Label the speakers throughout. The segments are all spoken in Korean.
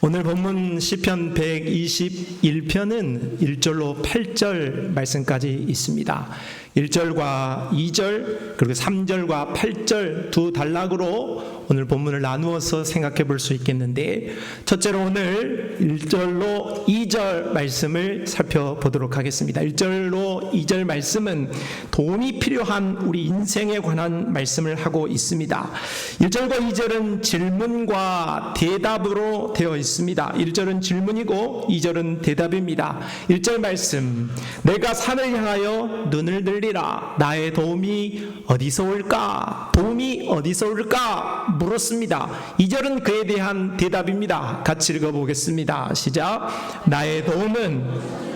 Speaker 1: 오늘 본문 시편 121편은 1절로 8절 말씀까지 있습니다. 1절과 2절 그리고 3절과 8절 두 단락으로 오늘 본문을 나누어서 생각해 볼 수 있겠는데, 첫째로 오늘 1절로 2절 말씀을 살펴보도록 하겠습니다. 1절로 2절 말씀은 도움이 필요한 우리 인생에 관한 말씀을 하고 있습니다. 1절과 2절은 질문과 대답으로 되어 있습니다. 1절은 질문이고 2절은 대답입니다. 1절 말씀, 내가 산을 향하여 눈을 들리라. 나의 도움이 어디서 올까? 도움이 어디서 올까? 물었습니다. 2절은 그에 대한 대답입니다. 같이 읽어보겠습니다. 시작. 나의 도움은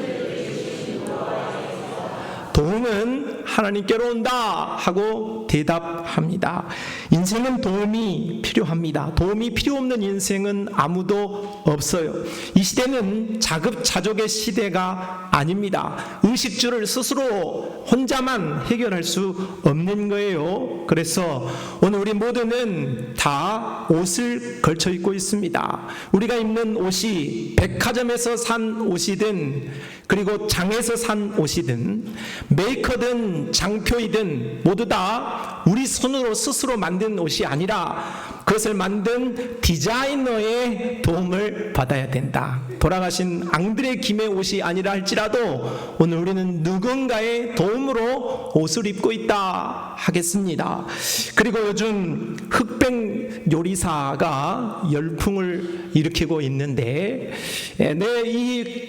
Speaker 1: 하나님께로 온다 하고 대답합니다. 인생은 도움이 필요합니다. 도움이 필요 없는 인생은 아무도 없어요. 이 시대는 자급자족의 시대가 아닙니다. 의식주를 스스로 혼자만 해결할 수 없는 거예요. 그래서 오늘 우리 모두는 다 옷을 걸쳐 입고 있습니다. 우리가 입는 옷이 백화점에서 산 옷이든 그리고 장에서 산 옷이든 메이커든 장표이든 모두 다 우리 손으로 스스로 만든 옷이 아니라 그것을 만든 디자이너의 도움을 받아야 된다. 돌아가신 앙드레 김의 옷이 아니라 할지라도 오늘 우리는 누군가의 도움으로 옷을 입고 있다 하겠습니다. 그리고 요즘 흑백 요리사가 열풍을 일으키고 있는데,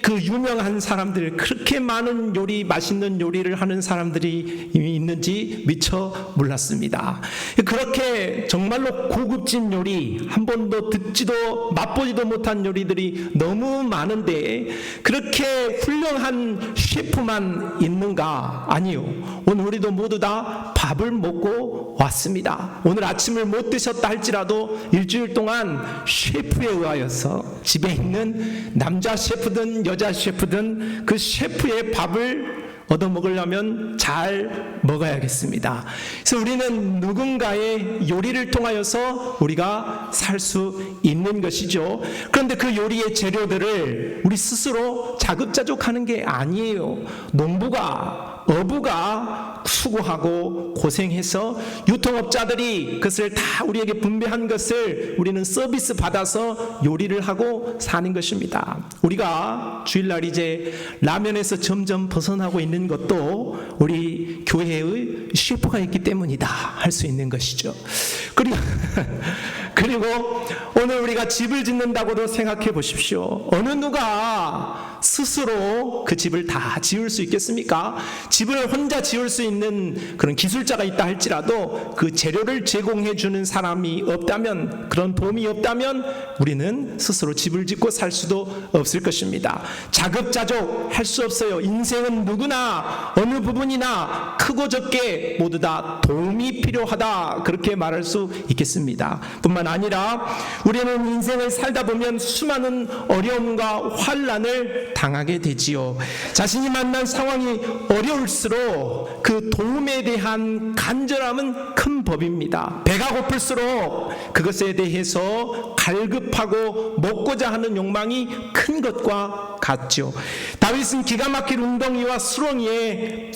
Speaker 1: 그 유명한 사람들, 그렇게 많은 요리, 맛있는 요리를 하는 사람들이 있는지 미처 몰랐습니다. 그렇게 정말로 고급진 요리, 한 번도 듣지도 맛보지도 못한 요리들이 너무 많은데 그렇게 훌륭한 셰프만 있는가? 아니요. 오늘 우리도 모두 다 밥을 먹고 왔습니다. 오늘 아침을 못 드셨다 할지라도 일주일 동안 셰프에 의하여서 집에 있는 남자 셰프든 여자 셰프든 그 셰프의 밥을 얻어먹으려면 잘 먹어야겠습니다. 그래서 우리는 누군가의 요리를 통하여서 우리가 살 수 있는 것이죠. 그런데 그 요리의 재료들을 우리 스스로 자급자족하는 게 아니에요. 농부가, 어부가 수고하고 고생해서 유통업자들이 그것을 다 우리에게 분배한 것을 우리는 서비스 받아서 요리를 하고 사는 것입니다. 우리가 주일날 이제 라면에서 점점 벗어나고 있는 것도 우리 교회의 셰프가 있기 때문이다 할 수 있는 것이죠. 그리고 오늘 우리가 집을 짓는다고도 생각해 보십시오. 어느 누가 스스로 그 집을 다 지을 수 있겠습니까? 집을 혼자 지을 수 있는 그런 기술자가 있다 할지라도 그 재료를 제공해 주는 사람이 없다면, 그런 도움이 없다면 우리는 스스로 집을 짓고 살 수도 없을 것입니다. 자급자족 할 수 없어요. 인생은 누구나 어느 부분이나 크고 적게 모두 다 도움이 필요하다, 그렇게 말할 수 있겠습니다. 뿐만 아니라 우리는 인생을 살다 보면 수많은 어려움과 환난을 당하게 되지요. 자신이 만난 상황이 어려울수록 그 도움에 대한 간절함은 큰 법입니다. 배가 고플수록 그것에 대해서 갈급하고 먹고자 하는 욕망이 큰 것과 같죠. 다윗은 기가 막힌 웅덩이와 수렁에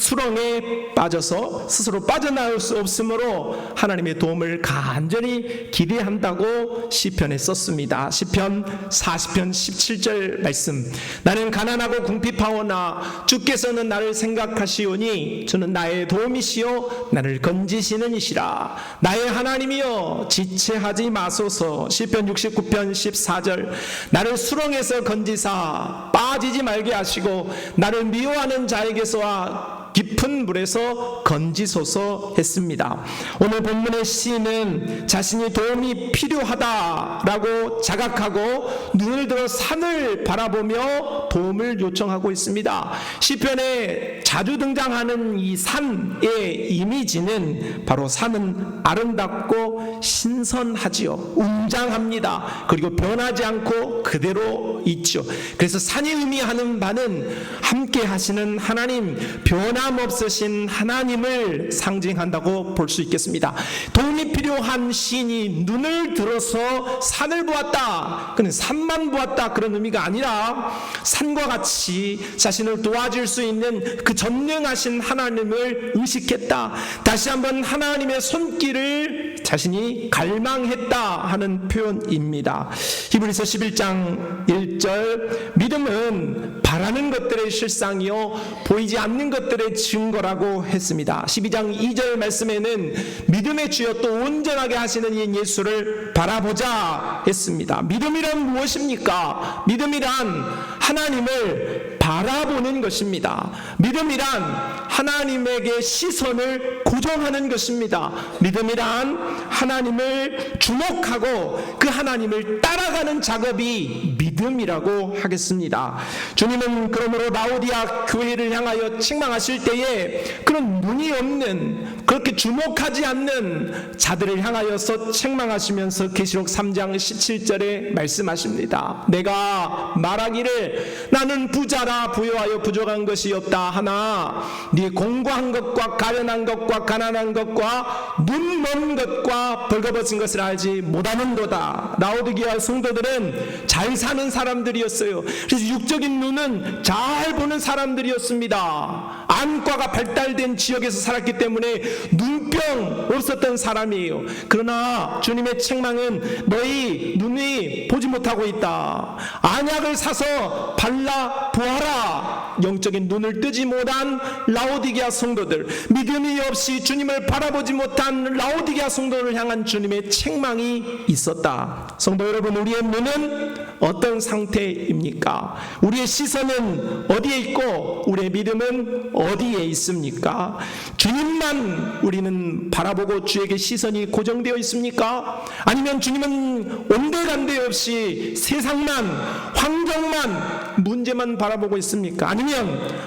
Speaker 1: 빠져서 스스로 빠져나올 수 없으므로 하나님의 도움을 간절히 기대한다고 시편에 썼습니다. 시편 40편 17절 말씀, 나는 가난하고 궁핍하오나 주께서는 나를 생각하시오니 주는 나의 도움이시요 나를 건지시는 이시라. 나의 하나님이여 지체하지 마소서. 시편 69편 14절, 나를 수렁에서 건지사 빠지지 말게 하시고 나를 미워하는 자에게서와 깊은 물에서 건지소서 했습니다. 오늘 본문의 시인은 자신이 도움이 필요하다라고 자각하고 눈을 들어 산을 바라보며 도움을 요청하고 있습니다. 시편에 자주 등장하는 이 산의 이미지는 바로 산은 아름답고 신선하지요. 웅장합니다. 그리고 변하지 않고 그대로 있죠. 그래서 산이 의미하는 바는 함께 하시는 하나님, 변하지 변함없으신 하나님을 상징한다고 볼 수 있겠습니다. 도움이 필요한 시인이 눈을 들어서 산을 보았다, 그는 산만 보았다, 그런 의미가 아니라 산과 같이 자신을 도와줄 수 있는 그 전능하신 하나님을 의식했다, 다시 한번 하나님의 손길을 자신이 갈망했다 하는 표현입니다. 히브리서 11장 1절, 믿음은 바라는 것들의 실상이요 보이지 않는 것들의 증거라고 했습니다. 12장 2절 말씀에는 믿음의 주여 또 온전하게 하시는 이 예수를 바라보자 했습니다. 믿음이란 무엇입니까? 믿음이란 하나님을 바라보는 것입니다. 믿음이란 하나님에게 시선을 고정하는 것입니다. 믿음이란 하나님을 주목하고 그 하나님을 따라가는 작업이 믿음이라고 하겠습니다. 주님은 그러므로 라오디아 교회를 향하여 책망하실 때에 그런 눈이 없는, 그렇게 주목하지 않는 자들을 향하여서 책망하시면서 계시록 3장 17절에 말씀하십니다. 내가 말하기를 나는 부자라 부여하여 부족한 것이 없다 하나 네 공고한 것과 가련한 것과 가난한 것과 눈먼 것과 벌거벗은 것을 알지 못하는도다. 라오디게아 성도들은 잘 사는 사람들이었어요. 그래서 육적인 눈은 잘 보는 사람들이었습니다. 안과가 발달된 지역에서 살았기 때문에 눈병 없었던 사람이에요. 그러나 주님의 책망은 너희 눈이 보지 못하고 있다. 안약을 사서 발라 보아라. 영적인 눈을 뜨지 못한 라오디게아 성도들, 믿음이 없이 주님을 바라보지 못한 라오디게아 성도를 향한 주님의 책망이 있었다. 성도 여러분, 우리의 눈은 어떤 상태입니까? 우리의 시선은 어디에 있고 우리의 믿음은 어디에 있습니까? 주님만 우리는 바라보고 주에게 시선이 고정되어 있습니까? 아니면 주님은 온데간데 없이 세상만, 환경만, 문제만 바라보고 있습니까? 아니면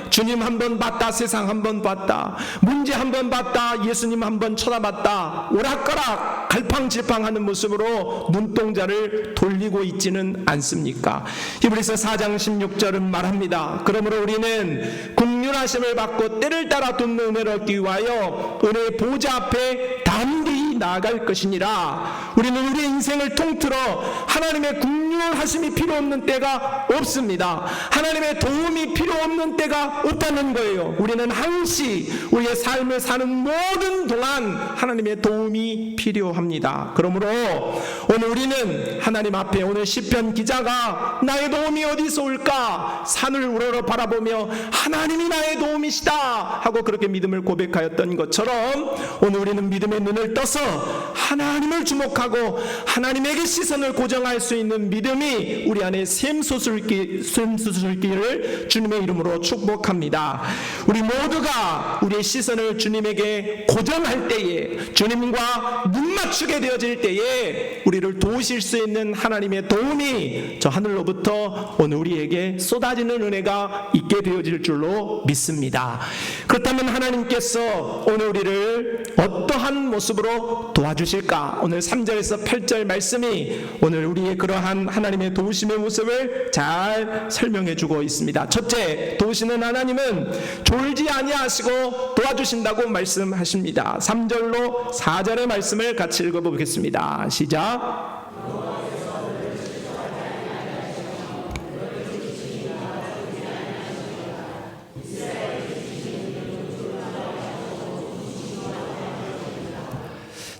Speaker 1: 주님 한 번 봤다, 세상 한 번 봤다, 문제 한 번 봤다, 예수님 한 번 쳐다봤다, 오락가락 갈팡질팡하는 모습으로 눈동자를 돌리고 있지는 않습니까? 히브리서 4장 16절은 말합니다. 그러므로 우리는 긍휼하심을 받고 때를 따라 돕는 은혜를 얻기 위하여 은혜의 보좌 앞에 담대히 나아갈 것이니라. 우리는 우리의 인생을 통틀어 하나님의 긍휼하심이 필요 없는 때가 없습니다. 하나님의 도움이 필요 없는 때가 없다는 거예요. 우리는 항시 우리의 삶을 사는 모든 동안 하나님의 도움이 필요합니다. 그러므로 오늘 우리는 하나님 앞에, 오늘 시편 기자가 나의 도움이 어디서 올까? 산을 우러러 바라보며 하나님이 나의 도움이시다 하고 그렇게 믿음을 고백하였던 것처럼 오늘 우리는 믿음의 눈을 떠서 하나님을 주목하고 하나님에게 시선을 고정할 수 있는 믿음이 우리 안에 샘솟을기를 주님의 이름으로 축복합니다. 우리 모두가 우리의 시선을 주님에게 고정할 때에, 주님과 눈 맞추게 되어질 때에 우리를 도우실 수 있는 하나님의 도움이 저 하늘로부터 오늘 우리에게 쏟아지는 은혜가 있게 되어질 줄로 믿습니다. 그렇다면 하나님께서 오늘 우리를 어떠한 모습으로 도와주실까? 오늘 3절에서 8절 말씀이 오늘 우리의 그러한 하나님의 도우심의 모습을 잘 설명해 주고 있습니다. 첫째, 도우시는 하나님은 졸지 아니하시고 도와주신다고 말씀하십니다. 3절로 4절의 말씀을 같이 읽어보겠습니다. 시작.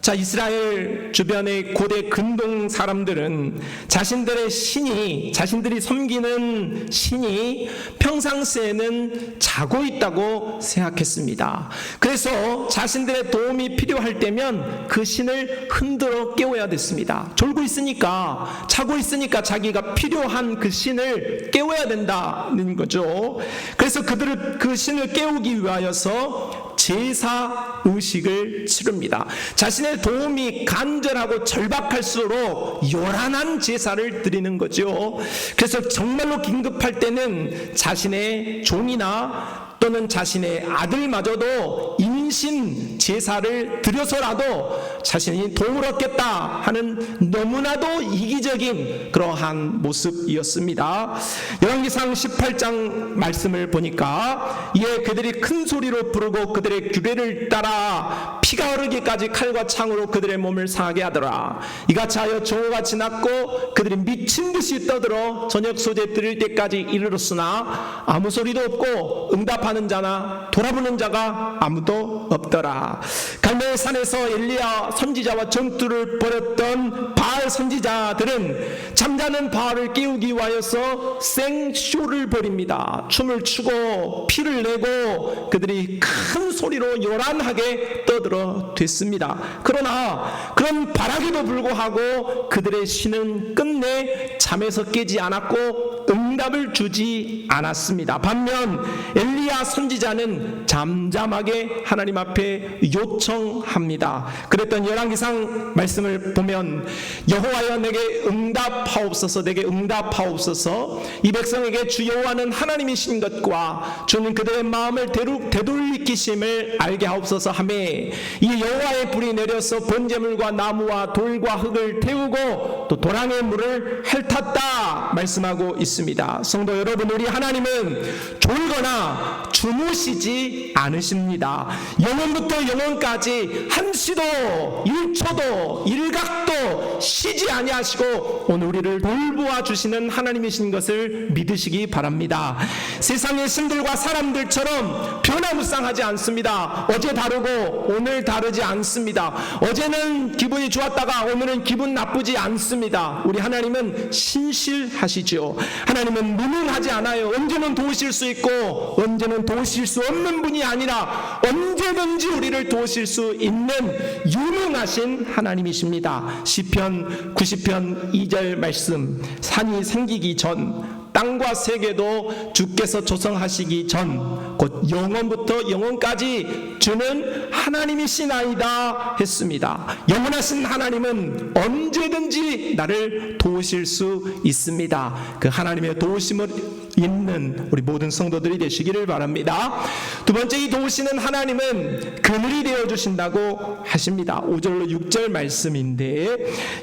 Speaker 1: 자, 이스라엘 주변의 고대 근동 사람들은 자신들의 신이, 자신들이 섬기는 신이 평상시에는 자고 있다고 생각했습니다. 그래서 자신들의 도움이 필요할 때면 그 신을 흔들어 깨워야 됐습니다. 졸고 있으니까, 자고 있으니까 자기가 필요한 그 신을 깨워야 된다는 거죠. 그래서 그들을, 그 신을 깨우기 위하여서 제사 의식을 치릅니다. 자신의 도움이 간절하고 절박할수록 요란한 제사를 드리는 거죠. 그래서 정말로 긴급할 때는 자신의 종이나 또는 자신의 아들마저도 혼신 제사를 드려서라도 자신이 도움을 얻겠다 하는 너무나도 이기적인 그러한 모습이었습니다. 열왕기상 18장 말씀을 보니까 이에 그들이 큰 소리로 부르고 그들의 규례를 따라 피가 흐르기까지 칼과 창으로 그들의 몸을 상하게 하더라. 이같이 하여 정오가 지났고 그들이 미친 듯이 떠들어 저녁 소재 들을 때까지 이르렀으나 아무 소리도 없고 응답하는 자나 돌아보는 자가 아무도 없더라. 갈멜산에서 엘리야 선지자와 전투를 벌였던 바알 선지자들은 잠자는 바알을 깨우기 위하여서 생쇼를 벌입니다. 춤을 추고 피를 내고 그들이 큰 소리로 요란하게 떠들어 댔습니다. 그러나 그런 바라기도 불구하고 그들의 신은 끝내 잠에서 깨지 않았고 응답을 주지 않았습니다. 반면 엘리야 선지자는 잠잠하게 하나님 앞에 요청합니다. 그랬던 열왕기상 말씀을 보면 여호와여 내게 응답하옵소서, 내게 응답하옵소서. 이 백성에게 주 여호와는 하나님이신 것과 주는 그들의 마음을 되돌리키심을 알게 하옵소서 하며 이 여호와의 불이 내려서 번제물과 나무와 돌과 흙을 태우고 또 도랑의 물을 핥았다 말씀하고 있습니다. 성도 여러분, 우리 하나님은 졸거나 주무시지 않으십니다. 영원부터 영원까지 한시도 1초도 1각도 쉬지 아니하시고 오늘 우리를 돌보아 주시는 하나님이신 것을 믿으시기 바랍니다. 세상의 신들과 사람들처럼 변화무쌍하지 않습니다. 어제 다르고 오늘 다르지 않습니다. 어제는 기분이 좋았다가 오늘은 기분 나쁘지 않습니다. 우리 하나님은 신실하시죠. 하나님은 무능하지 않아요. 언제는 도우실 수 있고 언제는 도우실 수 없는 분이 아니라 언제든지 우리를 도우실 수 있는 유능하신 하나님이십니다. 시편 90편 2절 말씀, 산이 생기기 전 땅과 세계도 주께서 조성하시기 전 곧 영원부터 영원까지 주는 하나님이시나이다 했습니다. 영원하신 하나님은 언제든지 나를 도우실 수 있습니다. 그 하나님의 도우심을 있는 우리 모든 성도들이 되시기를 바랍니다. 두 번째, 이 도우시는 하나님은 그늘이 되어주신다고 하십니다. 5절로 6절 말씀인데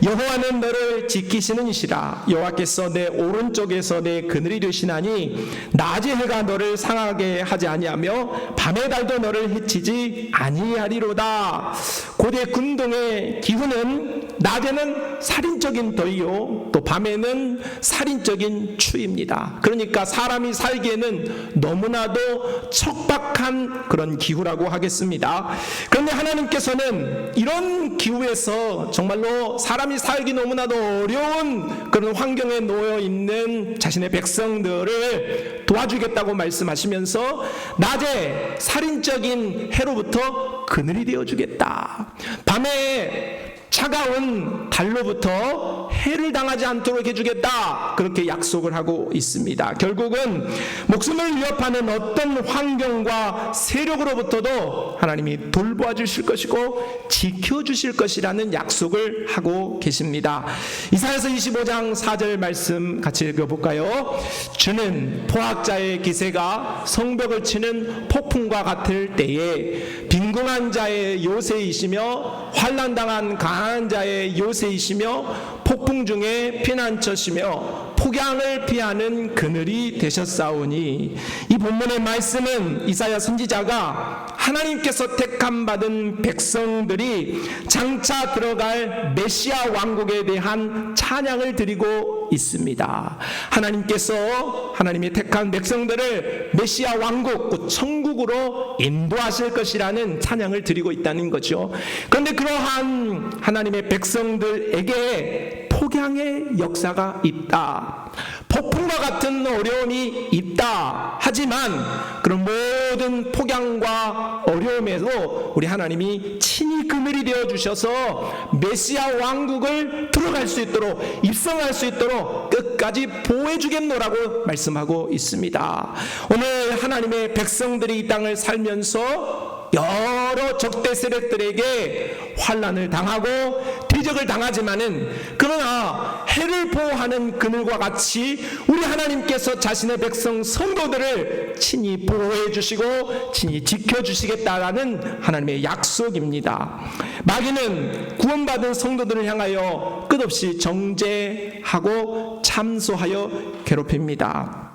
Speaker 1: 여호와는 너를 지키시는 이시라. 여호와께서 내 오른쪽에서 내 그늘이 되시나니 낮의 해가 너를 상하게 하지 아니하며 밤의 달도 너를 해치지 아니하리로다. 고대 군동의 기후는 낮에는 살인적인 더위요 또 밤에는 살인적인 추위입니다. 그러니까 사람이 살기에는 너무나도 척박한 그런 기후라고 하겠습니다. 그런데 하나님께서는 이런 기후에서 정말로 사람이 살기 너무나도 어려운 그런 환경에 놓여 있는 자신의 백성들을 도와주겠다고 말씀하시면서 낮에 살인적인 해로부터 그늘이 되어주겠다. 밤에 차가운 달로부터 해를 당하지 않도록 해주겠다, 그렇게 약속을 하고 있습니다. 결국은 목숨을 위협하는 어떤 환경과 세력으로부터도 하나님이 돌보아 주실 것이고 지켜주실 것이라는 약속을 하고 계십니다. 이사야서 25장 4절 말씀 같이 읽어볼까요? 주는 포악자의 기세가 성벽을 치는 폭풍과 같을 때에 빈궁한 자의 요새이시며 환난당한 강한 자의 요새이시며 폭풍 중에 피난처시며 폭양을 피하는 그늘이 되셨사오니, 이 본문의 말씀은 이사야 선지자가 하나님께서 택함 받은 백성들이 장차 들어갈 메시아 왕국에 대한 찬양을 드리고 있습니다. 하나님께서 하나님의 택한 백성들을 메시아 왕국, 곧 천국으로 인도하실 것이라는 찬양을 드리고 있다는 거죠. 그런데 그러한 하나님의 백성들에게 폭양의 역사가 있다, 폭풍과 같은 어려움이 있다. 하지만 그런 모든 폭양과 어려움에도 우리 하나님이 친히 그늘이 되어주셔서 메시아 왕국을 들어갈 수 있도록, 입성할 수 있도록 끝까지 보호해주겠노라고 말씀하고 있습니다. 오늘 하나님의 백성들이 이 땅을 살면서 여러 적대 세력들에게 환난을 당하고 대적을 당하지만은, 그러나 해를 보호하는 그늘과 같이 우리 하나님께서 자신의 백성 성도들을 친히 보호해 주시고 친히 지켜주시겠다라는 하나님의 약속입니다. 마귀는 구원받은 성도들을 향하여 끝없이 정죄하고 참소하여 괴롭힙니다.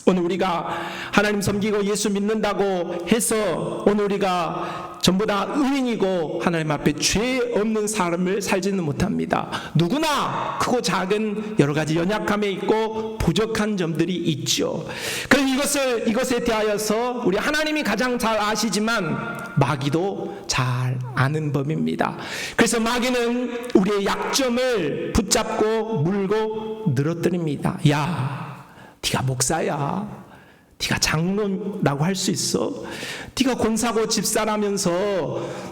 Speaker 1: 오늘 우리가 하나님 섬기고 예수 믿는다고 해서 오늘 우리가 전부 다 의인이고 하나님 앞에 죄 없는 삶을 살지는 못합니다. 누구나 크고 작은 여러 가지 연약함에 있고 부족한 점들이 있죠. 그래서 이것에 대하여서 우리 하나님이 가장 잘 아시지만 마귀도 잘 아는 법입니다. 그래서 마귀는 우리의 약점을 붙잡고 물고 늘어뜨립니다. 야, 네가 목사야, 네가 장로라고 할 수 있어? 네가 권사고 집사라면서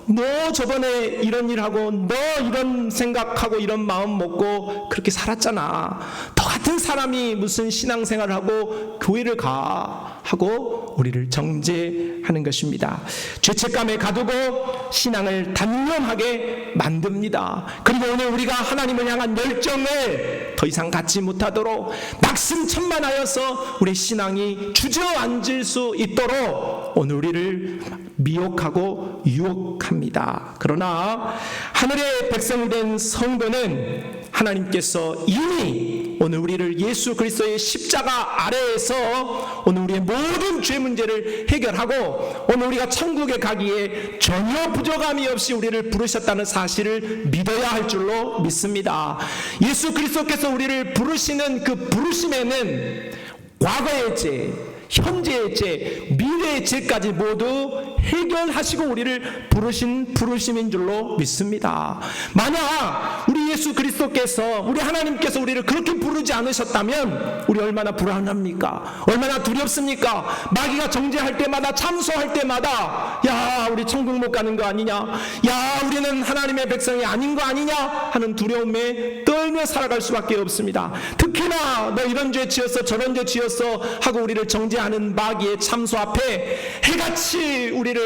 Speaker 1: 너 저번에 이런 일하고 너 이런 생각하고 이런 마음 먹고 그렇게 살았잖아. 너 같은 사람이 무슨 신앙생활을 하고 교회를 가 하고 우리를 정죄하는 것입니다. 죄책감에 가두고 신앙을 단념하게 만듭니다. 그리고 오늘 우리가 하나님을 향한 열정을 더 이상 갖지 못하도록 낙심천만하여서 우리 신앙이 주저앉을 수 있도록 오늘 우리를 미혹하고 유혹합니다. 그러나 하늘의 백성이 된 성도는 하나님께서 이미 오늘 우리를 예수 그리스도의 십자가 아래에서 오늘 우리의 모든 죄 문제를 해결하고 오늘 우리가 천국에 가기에 전혀 부족함이 없이 우리를 부르셨다는 사실을 믿어야 할 줄로 믿습니다. 예수 그리스도께서 우리를 부르시는 그 부르심에는 과거의 죄, 현재의 죄, 미래의 죄까지 모두 해결하시고 우리를 부르신 부르심인 줄로 믿습니다. 만약 우리 예수 그리스도께서 우리 하나님께서 우리를 그렇게 부르지 않으셨다면 우리 얼마나 불안합니까? 얼마나 두렵습니까? 마귀가 정죄할 때마다 참소할 때마다 야 우리 천국 못 가는 거 아니냐, 야 우리는 하나님의 백성이 아닌 거 아니냐 하는 두려움에 떨며 살아갈 수밖에 없습니다. 특히나 너 이런 죄 지었어 저런 죄 지었어 하고 우리를 정죄하는 마귀의 참소 앞에 해같이 우리를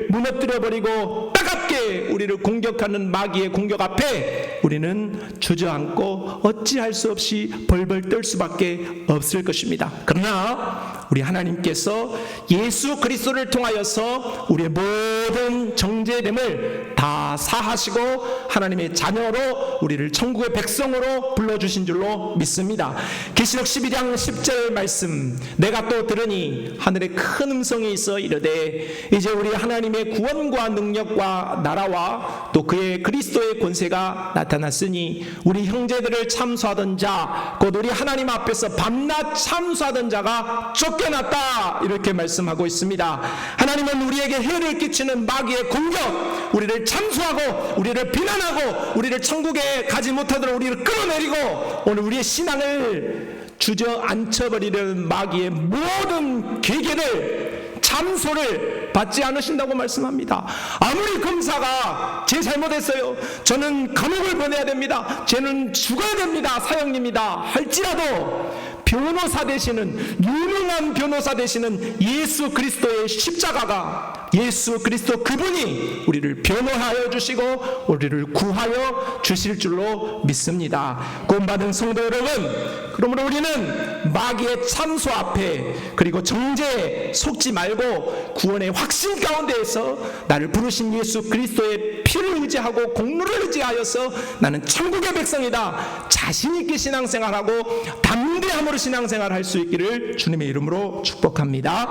Speaker 1: 무너뜨려버리고 따갑게 우리를 공격하는 마귀의 공격 앞에 우리는 주저앉고 어찌할 수 없이 벌벌 떨 수밖에 없을 것입니다. 그러나 우리 하나님께서 예수 그리스도를 통하여서 우리의 모든 정죄됨을 다 사하시고 하나님의 자녀로 우리를 천국의 백성으로 불러주신 줄로 믿습니다. 계시록 12장 10절 말씀, 내가 또 들으니 하늘에 큰 음성이 있어 이르되 이제 우리 하나님의 구원과 능력과 나라와 또 그의 그리스도의 권세가 나타났으니 우리 형제들을 참소하던 자 곧 우리 하나님 앞에서 밤낮 참소하던 자가 쫓겨났다, 이렇게 말씀하고 있습니다. 하나님은 우리에게 해를 끼치는 마귀의 공격, 우리를 참소하고 우리를 비난하고 우리를 천국에 가지 못하도록 우리를 끌어내리고 오늘 우리의 신앙을 주저앉혀버리려는 마귀의 모든 계계를 참소를 받지 않으신다고 말씀합니다. 아무리 검사가 제 잘못했어요, 저는 감옥을 보내야 됩니다, 쟤는 죽어야 됩니다, 사형입니다 할지라도 변호사 되시는, 유능한 변호사 되시는 예수 그리스도의 십자가가, 예수 그리스도 그분이 우리를 변호하여 주시고 우리를 구하여 주실 줄로 믿습니다. 구원받은 성도 여러분, 그러므로 우리는 마귀의 참소 앞에 그리고 정죄에 속지 말고 구원의 확신 가운데에서 나를 부르신 예수 그리스도의 피를 의지하고 공로를 의지하여서 나는 천국의 백성이다, 자신 있게 신앙생활하고 담대함으로 신앙생활할 수 있기를 주님의 이름으로 축복합니다.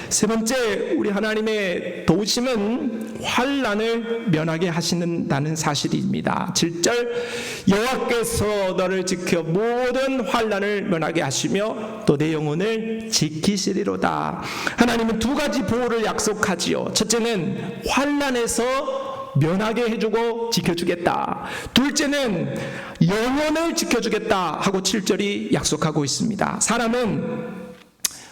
Speaker 1: 세 번째, 우리 하나님의 도우심은 환난을 면하게 하시는다는 사실입니다. 7절, 여호와께서 너를 지켜 모든 환난을 면하게 하시며 또 내 영혼을 지키시리로다. 하나님은 두 가지 보호를 약속하지요. 첫째는 환난에서 면하게 해주고 지켜주겠다. 둘째는 영혼을 지켜주겠다 하고 7절이 약속하고 있습니다. 사람은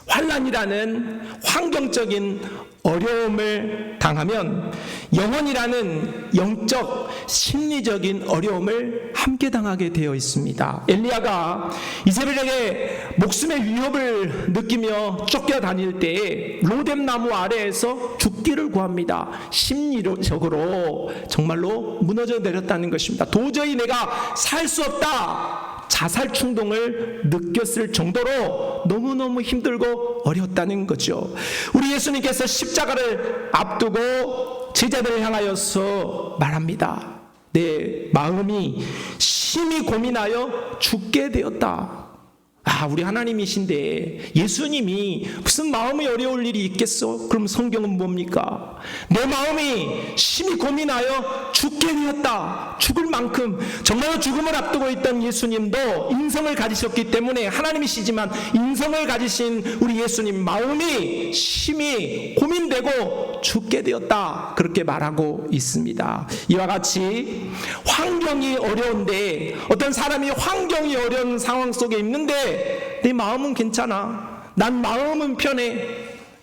Speaker 1: 환난이라는 환경적인 어려움을 당하면 영혼이라는 영적 심리적인 어려움을 함께 당하게 되어 있습니다. 엘리야가 이세벨에게 목숨의 위협을 느끼며 쫓겨다닐 때에 로뎀 나무 아래에서 죽기를 구합니다. 심리적으로 정말로 무너져 내렸다는 것입니다. 도저히 내가 살 수 없다, 자살 충동을 느꼈을 정도로 너무너무 힘들고 어려웠다는 거죠. 우리 예수님께서 십자가를 앞두고 제자들을 향하여서 말합니다. 내 마음이 심히 고민하여 죽게 되었다. 우리 하나님이신데 예수님이 무슨 마음이 어려울 일이 있겠어? 그럼 성경은 뭡니까? 내 마음이 심히 고민하여 죽게 되었다. 죽을 만큼 정말로 죽음을 앞두고 있던 예수님도 인성을 가지셨기 때문에 하나님이시지만 인성을 가지신 우리 예수님 마음이 심히 고민되고 죽게 되었다. 그렇게 말하고 있습니다. 이와 같이 환경이 어려운데, 어떤 사람이 환경이 어려운 상황 속에 있는데 내 마음은 괜찮아, 난 마음은 편해,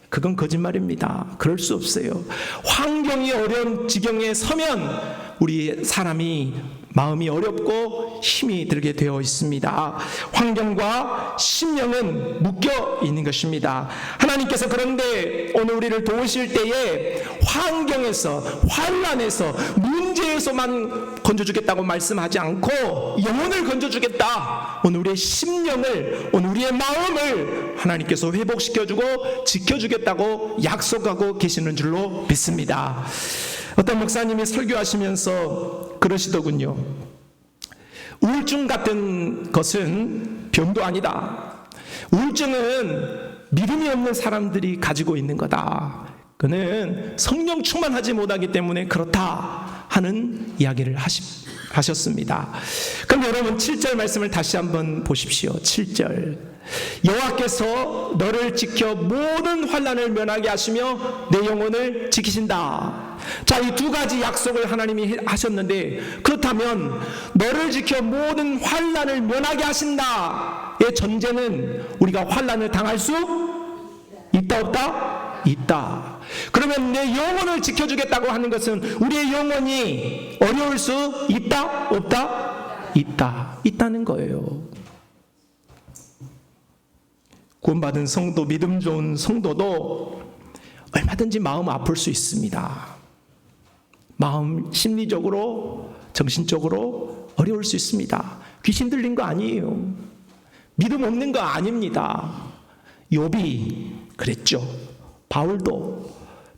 Speaker 1: 그건 거짓말입니다. 그럴 수 없어요. 환경이 어려운 지경에 서면 우리 사람이 마음이 어렵고 힘이 들게 되어 있습니다. 환경과 심령은 묶여 있는 것입니다. 하나님께서 그런데 오늘 우리를 도우실 때에 환경에서, 환난에서, 문제에서만 건져주겠다고 말씀하지 않고 영혼을 건져주겠다. 오늘 우리의 심령을, 오늘 우리의 마음을 하나님께서 회복시켜주고 지켜주겠다고 약속하고 계시는 줄로 믿습니다. 어떤 목사님이 설교하시면서 그러시더군요. 우울증 같은 것은 병도 아니다. 우울증은 믿음이 없는 사람들이 가지고 있는 거다. 그는 성령 충만하지 못하기 때문에 그렇다 하는 이야기를 하셨습니다. 그럼 여러분 7절 말씀을 다시 한번 보십시오. 7절. 여호와께서 너를 지켜 모든 환난을 면하게 하시며 내 영혼을 지키신다. 자, 이 두 가지 약속을 하나님이 하셨는데, 그렇다면 너를 지켜 모든 환난을 면하게 하신다의 전제는 우리가 환난을 당할 수 있다 없다? 있다. 그러면 내 영혼을 지켜주겠다고 하는 것은 우리의 영혼이 어려울 수 있다 없다? 있다. 있다는 거예요. 구원받은 성도, 믿음 좋은 성도도 얼마든지 마음 아플 수 있습니다. 마음 심리적으로, 정신적으로 어려울 수 있습니다. 귀신 들린 거 아니에요. 믿음 없는 거 아닙니다. 욥이 그랬죠. 바울도,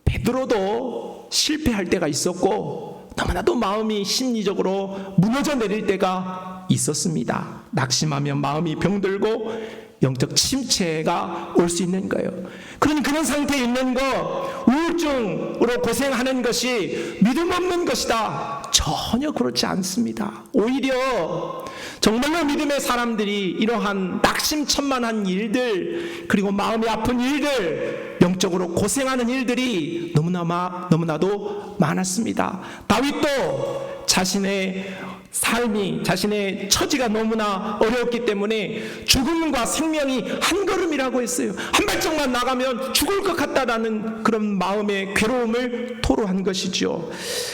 Speaker 1: 베드로도 실패할 때가 있었고 너무나도 마음이 심리적으로 무너져 내릴 때가 있었습니다. 낙심하면 마음이 병들고 영적 침체가 올 수 있는 거예요. 그런 상태에 있는 거, 우울증으로 고생하는 것이 믿음 없는 것이다. 전혀 그렇지 않습니다. 오히려 정말로 믿음의 사람들이 이러한 낙심천만한 일들, 그리고 마음이 아픈 일들, 영적으로 고생하는 일들이 너무나도 많았습니다. 다윗도 자신의 삶이, 자신의 처지가 너무나 어려웠기 때문에 죽음과 생명이 한 걸음이라고 했어요. 한 발짝만 나가면 죽을 것 같다라는 그런 마음의 괴로움을 토로한 것이죠.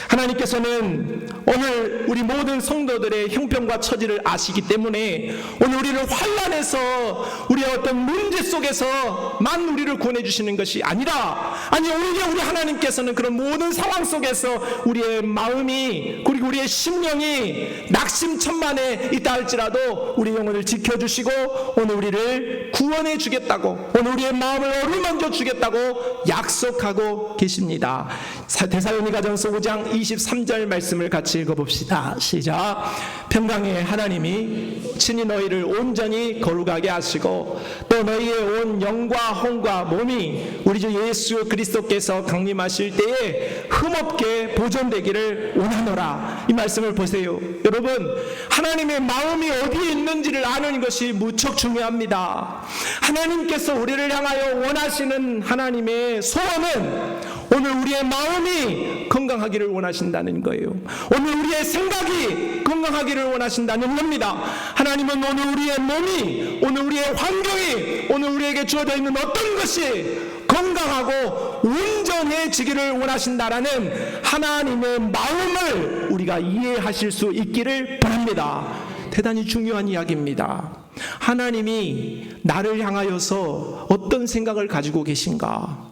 Speaker 1: 하나님께서는 오늘 우리 모든 성도들의 형편과 처지를 아시기 때문에 오늘 우리를 환난에서, 우리의 어떤 문제 속에서만 우리를 구원해 주시는 것이 아니라, 오히려 우리 하나님께서는 그런 모든 상황 속에서 우리의 마음이, 그리고 우리의 심령이 낙심천만에 있다 할지라도 우리 영혼을 지켜주시고 오늘 우리를 구원해 주겠다고, 오늘 우리의 마음을 어루만져 주겠다고 약속하고 계십니다. 데살로니가전서 5장 23절 말씀을 같이 읽어봅시다. 시작. 평강의 하나님이 친히 너희를 온전히 거룩하게 하시고 또 너희의 온 영과 혼과 몸이 우리 주 예수 그리스도께서 강림하실 때에 흠없게 보존되기를 원하노라. 이 말씀을 보세요. 여러분, 하나님의 마음이 어디에 있는지를 아는 것이 무척 중요합니다. 하나님께서 우리를 향하여 원하시는 하나님의 소원은 오늘 우리의 마음이 건강하기를 원하신다는 거예요. 오늘 우리의 생각이 건강하기를 원하신다는 겁니다. 하나님은 오늘 우리의 몸이, 오늘 우리의 환경이, 오늘 우리에게 주어져 있는 어떤 것이 건강하고 온전해지기를 원하신다라는 하나님의 마음을 우리가 이해하실 수 있기를 바랍니다. 대단히 중요한 이야기입니다. 하나님이 나를 향하여서 어떤 생각을 가지고 계신가?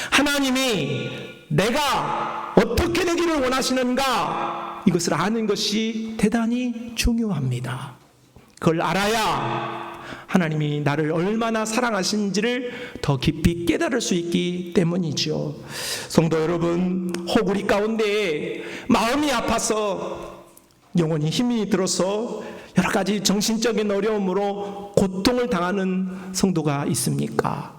Speaker 1: 하나님이 내가 어떻게 되기를 원하시는가? 이것을 아는 것이 대단히 중요합니다. 그걸 알아야 하나님이 나를 얼마나 사랑하신지를 더 깊이 깨달을 수 있기 때문이죠. 성도 여러분, 혹 우리 가운데 마음이 아파서 영혼이 힘이 들어서 여러 가지 정신적인 어려움으로 고통을 당하는 성도가 있습니까?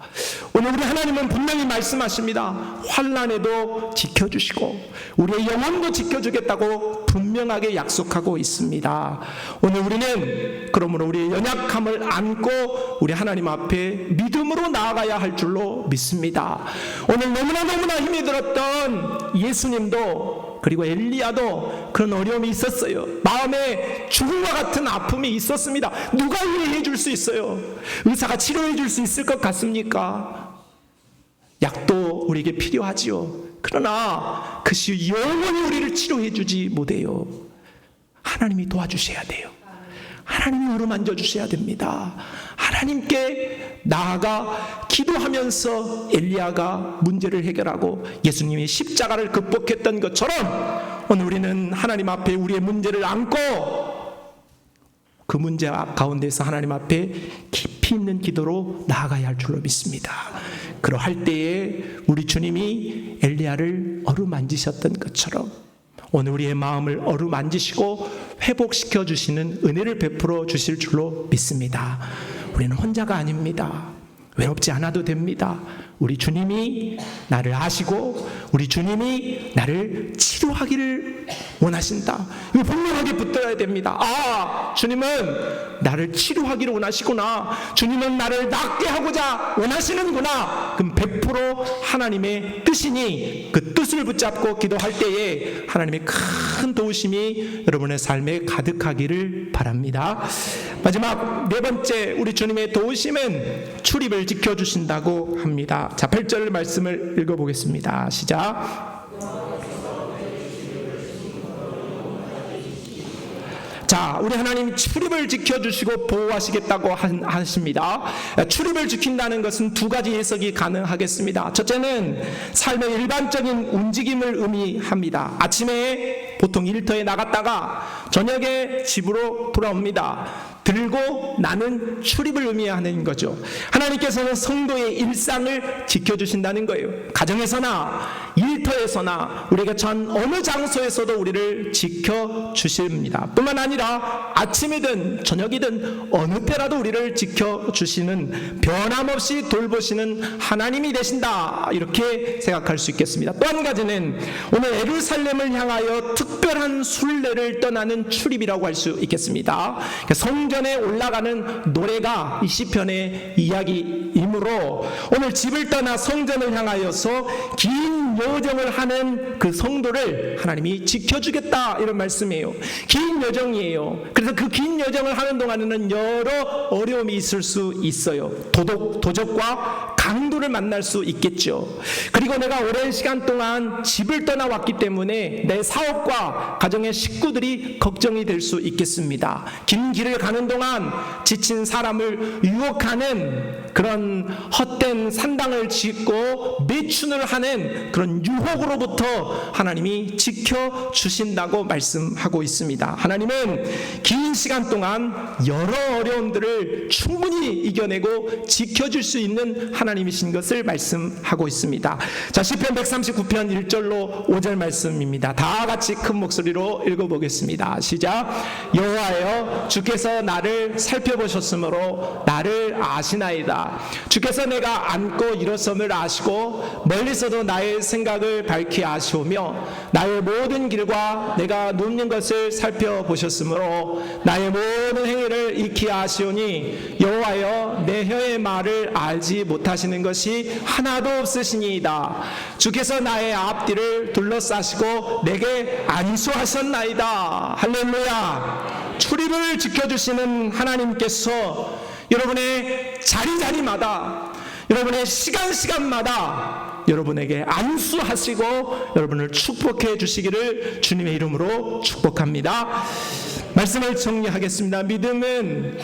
Speaker 1: 오늘 우리 하나님은 분명히 말씀하십니다. 환난에도 지켜주시고 우리의 영혼도 지켜주겠다고 분명하게 약속하고 있습니다. 오늘 우리는 그러므로 우리의 연약함을 안고 우리 하나님 앞에 믿음으로 나아가야 할 줄로 믿습니다. 오늘 너무나 힘이 들었던 예수님도 그리고 엘리야도 그런 어려움이 있었어요. 마음에 죽음과 같은 아픔이 있었습니다. 누가 이해해 줄 수 있어요? 의사가 치료해 줄 수 있을 것 같습니까? 약도 우리에게 필요하지요. 그러나 그것이 영원히 우리를 치료해 주지 못해요. 하나님이 도와주셔야 돼요. 하나님이 어루만져 주셔야 됩니다. 하나님께 나아가 기도하면서 엘리야가 문제를 해결하고 예수님이 십자가를 극복했던 것처럼 오늘 우리는 하나님 앞에 우리의 문제를 안고 그 문제 가운데서 하나님 앞에 깊이 있는 기도로 나아가야 할 줄로 믿습니다. 그러할 때에 우리 주님이 엘리야를 어루만지셨던 것처럼 오늘 우리의 마음을 어루만지시고 회복시켜 주시는 은혜를 베풀어 주실 줄로 믿습니다. 우리는 혼자가 아닙니다. 외롭지 않아도 됩니다. 우리 주님이 나를 아시고 우리 주님이 나를 치료하기를 원하신다. 이거 분명하게 붙들어야 됩니다. 아, 주님은 나를 치료하기를 원하시구나. 주님은 나를 낫게 하고자 원하시는구나. 그럼 100% 하나님의 뜻이니 그 뜻을 붙잡고 기도할 때에 하나님의 큰 도우심이 여러분의 삶에 가득하기를 바랍니다. 마지막 네 번째 우리 주님의 도우심은 출입을 지켜주신다고 합니다. 자, 8절 말씀을 읽어보겠습니다. 시작. 자, 우리 하나님 출입을 지켜주시고 보호하시겠다고 하십니다. 출입을 지킨다는 것은 두 가지 해석이 가능하겠습니다. 첫째는 삶의 일반적인 움직임을 의미합니다. 아침에 보통 일터에 나갔다가 저녁에 집으로 돌아옵니다. 들고 나는 출입을 의미하는 거죠. 하나님께서는 성도의 일상을 지켜주신다는 거예요. 가정에서나 일터에서나 우리가 전 어느 장소에서도 우리를 지켜주십니다. 뿐만 아니라 아침이든 저녁이든 어느 때라도 우리를 지켜주시는 변함없이 돌보시는 하나님이 되신다, 이렇게 생각할 수 있겠습니다. 또 한 가지는 오늘 예루살렘을 향하여 특별한 순례를 떠나는 출입이라고 할 수 있겠습니다. 성전에 올라가는 노래가 이 시편의 이야기이므로 오늘 집을 떠나 성전을 향하여서 긴 여정을 하는 그 성도를 하나님이 지켜주겠다, 이런 말씀이에요. 긴 여정이에요. 그래서 그 긴 여정을 하는 동안에는 여러 어려움이 있을 수 있어요. 도적과 강도를 만날 수 있겠죠. 그리고 내가 오랜 시간 동안 집을 떠나왔기 때문에 내 사업과 가정의 식구들이 걱정이 될 수 있겠습니다. 긴 길을 가는 동안 지친 사람을 유혹하는 그런 헛된 산당을 짓고 매춘을 하는 그런 유혹으로부터 하나님이 지켜주신다고 말씀하고 있습니다. 하나님은 긴 시간 동안 여러 어려움들을 충분히 이겨내고 지켜줄 수 있는 하나님이신 것을 말씀하고 있습니다. 자, 시편 139편 1절로 5절 말씀입니다. 다 같이 큰 목소리로 읽어보겠습니다. 시작. 여호와여, 주께서 나를 살펴보셨으므로 나를 아시나이다. 주께서 내가 앉고 일어섬을 아시고 멀리서도 나의 생각을 밝히 아시오며 나의 모든 길과 내가 눕는 것을 살펴보셨으므로 나의 모든 행위를 익히 아시오니 여호와여, 내 혀의 말을 알지 못하시는 것이 하나도 없으시니이다. 주께서 나의 앞뒤를 둘러싸시고 내게 안수하셨나이다. 할렐루야. 출입을 지켜주시는 하나님께서 여러분의 자리마다, 여러분의 시간마다 여러분에게 안수하시고 여러분을 축복해 주시기를 주님의 이름으로 축복합니다. 말씀을 정리하겠습니다. 믿음은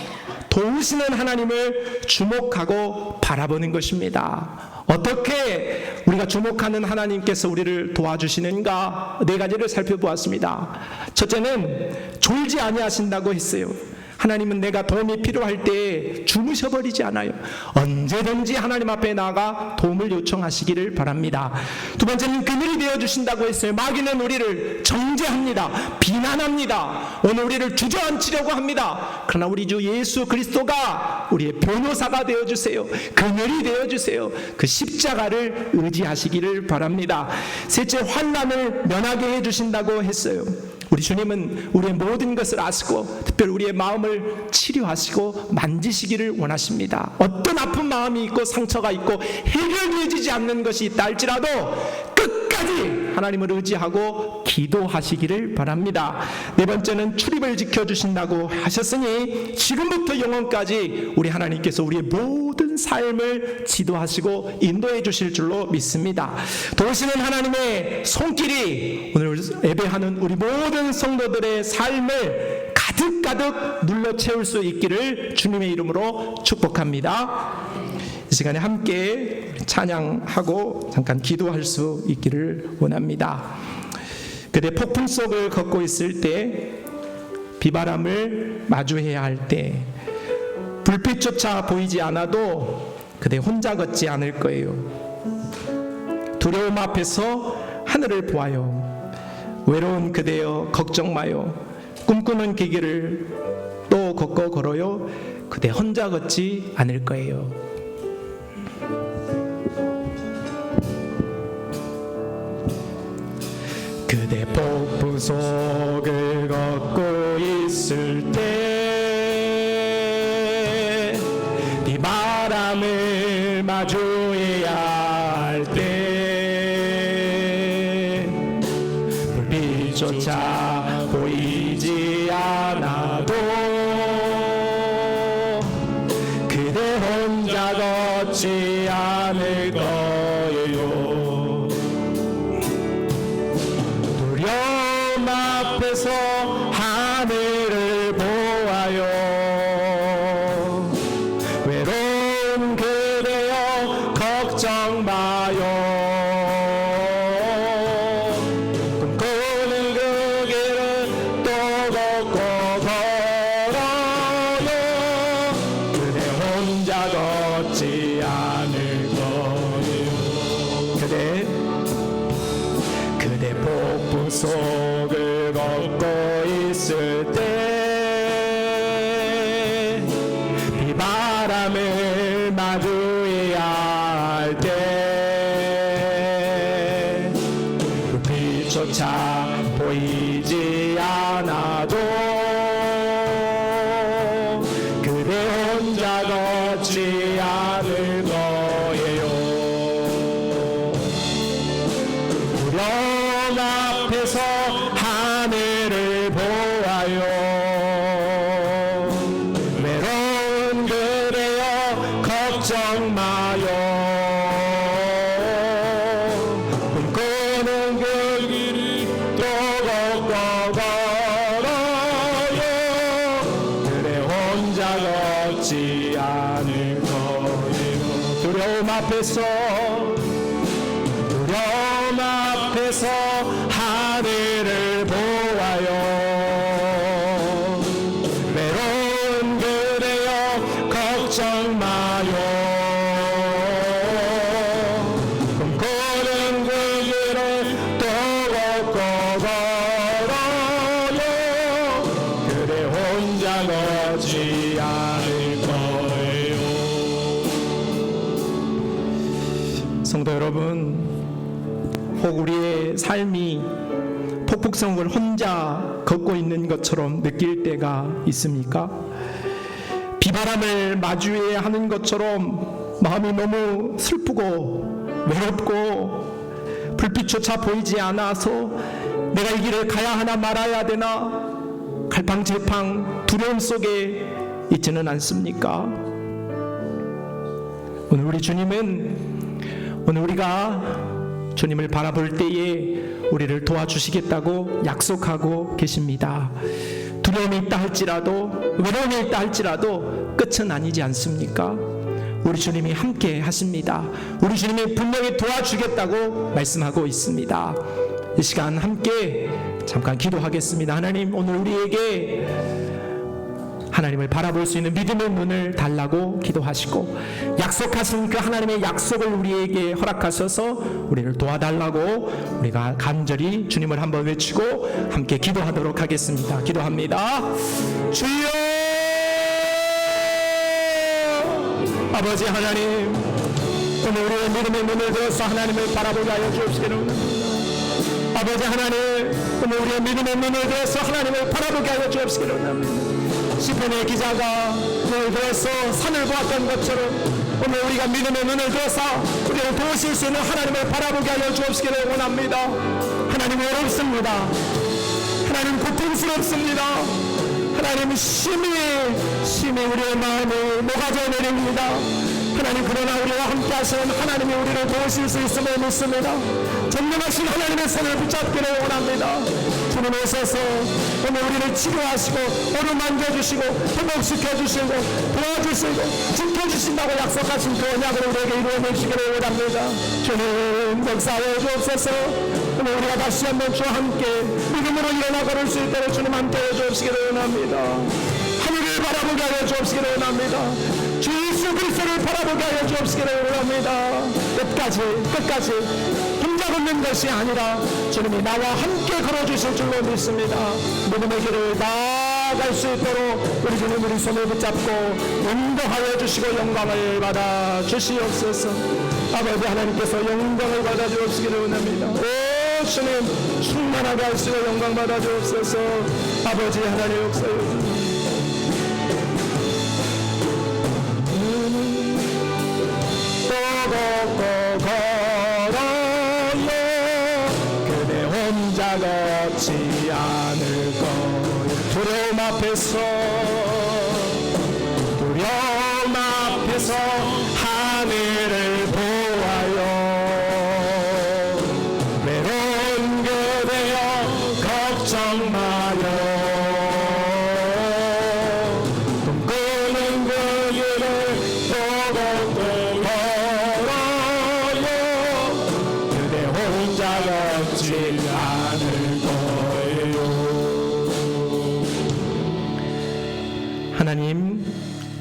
Speaker 1: 도우시는 하나님을 주목하고 바라보는 것입니다. 어떻게 우리가 주목하는 하나님께서 우리를 도와주시는가, 네 가지를 살펴보았습니다. 첫째는 졸지 아니하신다고 했어요. 하나님은 내가 도움이 필요할 때 주무셔버리지 않아요. 언제든지 하나님 앞에 나아가 도움을 요청하시기를 바랍니다. 두 번째는 그늘이 되어주신다고 했어요. 마귀는 우리를 정죄합니다. 비난합니다. 오늘 우리를 주저앉히려고 합니다. 그러나 우리 주 예수 그리스도가 우리의 변호사가 되어주세요. 그늘이 되어주세요. 그 십자가를 의지하시기를 바랍니다. 셋째, 환난을 면하게 해주신다고 했어요. 우리 주님은 우리의 모든 것을 아시고 특별히 우리의 마음을 치료하시고 만지시기를 원하십니다. 어떤 아픈 마음이 있고 상처가 있고 해결되어지지 않는 것이 있다 할지라도 끝까지 하나님을 의지하고 기도하시기를 바랍니다. 네 번째는 출입을 지켜주신다고 하셨으니 지금부터 영원까지 우리 하나님께서 우리의 모든 삶을 지도하시고 인도해 주실 줄로 믿습니다. 도우시는 하나님의 손길이 오늘 예배하는 우리 모든 성도들의 삶을 가득가득 눌러 채울 수 있기를 주님의 이름으로 축복합니다. 이 시간에 함께 찬양하고 잠깐 기도할 수 있기를 원합니다. 그대 폭풍 속을 걷고 있을 때, 비바람을 마주해야 할 때, 불빛조차 보이지 않아도 그대 혼자 걷지 않을 거예요. 두려움 앞에서 하늘을 보아요. 외로운 그대여 걱정 마요. 꿈꾸는 그 길을 또 걷고 걸어요. 그대 혼자 걷지 않을 거예요. 그대 폭풍 속을 걷고 있을 때, 비바람을 마주해야 할 때, 불빛조차 보이지 않아도 그대 혼자 걷지 않을 거예요. 두려움 앞에서 하늘을 보아요. 외로운 그대여 걱정 마요. 꿈꾸는 그 길을 또 걷고 걸어요. 그대 혼자 걷지 않을 거예요. 그대 폭풍 속을 걷고 있을 때, 비바람을 마주해야 할 때, 불빛조차 보이지 않아도 그대 혼자 걷지 않을 거예요. 두려움 앞에서 하늘을 보아요. 외로운 그대여 걱정 마요. 꿈꾸는 그 길을 또 걷고 걸어요. 그대 혼자 걷지 않을 거예요. 두려움 앞에서 하늘을 보아요. 외로운 그대여 걱정 마요. 꿈꾸는 그 길을 또 걷고 걸어요. 그대 혼자 걷지 않을 거예요. 성도 여러분, 혹 우리의 삶이 폭풍성을 혼자 걷고 있는 것처럼 느낄 때가 있습니까? 비바람을 마주해야 하는 것처럼 마음이 너무 슬프고 외롭고 불빛조차 보이지 않아서 내가 이 길을 가야 하나 말아야 되나 갈팡질팡 두려움 속에 있지는 않습니까? 오늘 우리 주님은 오늘 우리가 주님을 바라볼 때에 우리를 도와주시겠다고 약속하고 계십니다. 두려움이 있다 할지라도, 외로움이 있다 할지라도 끝은 아니지 않습니까? 우리 주님이 함께 하십니다. 우리 주님이 분명히 도와주겠다고 말씀하고 있습니다. 이 시간 함께 잠깐 기도하겠습니다. 하나님, 오늘 우리에게 하나님을 바라볼 수 있는 믿음의 눈을 달라고 기도하시고, 약속하신 그 하나님의 약속을 우리에게 허락하셔서 우리를 도와달라고 우리가 간절히 주님을 한번 외치고 함께 기도하도록 하겠습니다. 기도합니다. 주여, 아버지 하나님, 오늘 우리의 믿음의 눈을 들어서 하나님을 바라보게 하여 주옵시기를 원합니다. 아버지 하나님, 오늘 우리의 믿음의 눈을 들어서 하나님을 바라보게 하여 주옵시기를 원합니다. 시편의 기자가 눈을 들어서 산을 보았던 것처럼 오늘 우리가 믿음의 눈을 들어서 우리를 도우실 수 있는 하나님을 바라보게 하여 주옵시기를 원합니다. 하나님 외롭습니다. 하나님 고통스럽습니다. 하나님 심히 우리의 마음을 녹아져 내립니다. 하나님, 그러나 우리와 함께 하시는 하나님이 우리를 도우실 수 있음을 믿습니다. 전능하신 하나님의 손을 붙잡기를 원합니다. 주님 오셔서 오늘 우리를 치료하시고 어루만져주시고 회복시켜주시고 도와주시고 지켜주신다고 약속하신 그 언약을 우리에게 이루어내시기를 원합니다. 주님 역사하여 주옵소서. 오늘 우리가 다시 한번 주와 함께 믿음으로 일어나 걸을 수 있도록 주님 함께 해주시기를 원합니다. 하늘을 바라보게 하여 주옵시기를 원합니다. 주 예수 그리스도를 바라보게 하여 주옵시기를 원합니다. 끝까지 혼자 걷는 것이 아니라 주님이 나와 함께 걸어주실 줄로 믿습니다. 믿음의 길을 나아갈 수 있도록 우리 주님 우리 손을 붙잡고 인도하여 주시고 영광을 받아 주시옵소서. 아버지 하나님께서 영광을 받아 주옵시기를 원합니다. 오 주님, 충만하게 하시고 영광 받아 주옵소서. 아버지 하나님 역사해 주옵소서. 걷고 걸어요. 그대 혼자 걷지 않을 거요. 두려움 앞에서 하늘을 보아요. 외로운 그대여 걱정 마요. 꿈꾸는 그 길을 보고 하나님,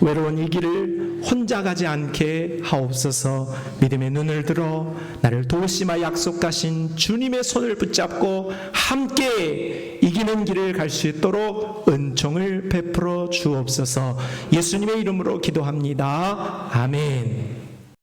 Speaker 1: 외로운 이 길을 혼자 가지 않게 하옵소서. 믿음의 눈을 들어 나를 도우시마 약속하신 주님의 손을 붙잡고 함께 이기는 길을 갈 수 있도록 은총을 베풀어 주옵소서. 예수님의 이름으로 기도합니다. 아멘.